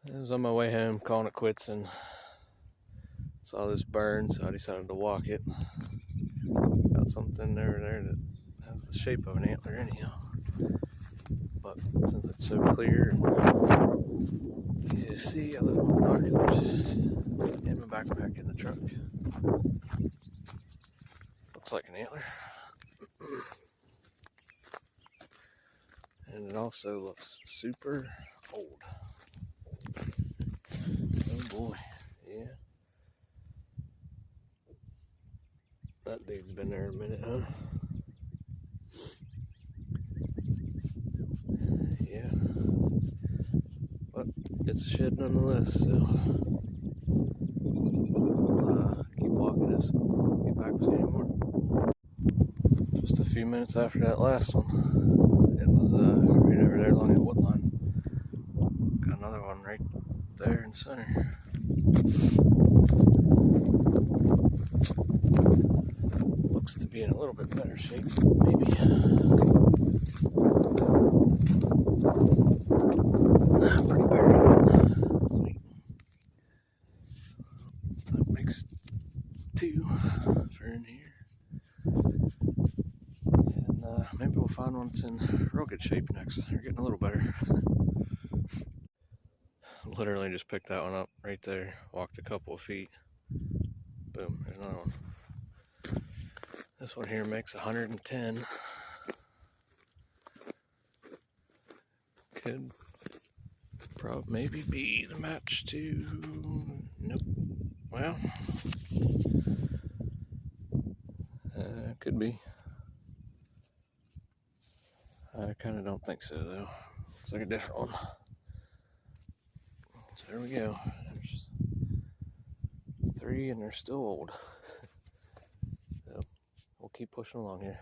I was on my way home calling it quits and saw this burn, so I decided to walk it. Got something over there that has the shape of an antler anyhow. But since it's so clear and easy to see, I left my binoculars and my backpack in the truck. Looks like an antler. And it also looks super old. Oh boy, yeah. That dude's been there a minute, huh? Yeah. But it's a shed nonetheless, so I'll keep walking this and get back with you anymore. Just a few minutes after that last one, it was right over there along that wood line. Got another one right there in the center. Looks to be in a little bit better shape, maybe. Pretty buried. Sweet. That makes two for in here. And maybe we'll find one that's in real good shape next. They're getting a little better. Literally just picked that one up right there. Walked a couple of feet. Boom, there's another one. This one here makes 110. Could probably maybe be the match to. Nope. Well, could be. I kind of don't think so though. Looks like a different one. So there we go. There's 3 and they're still old. So we'll keep pushing along here.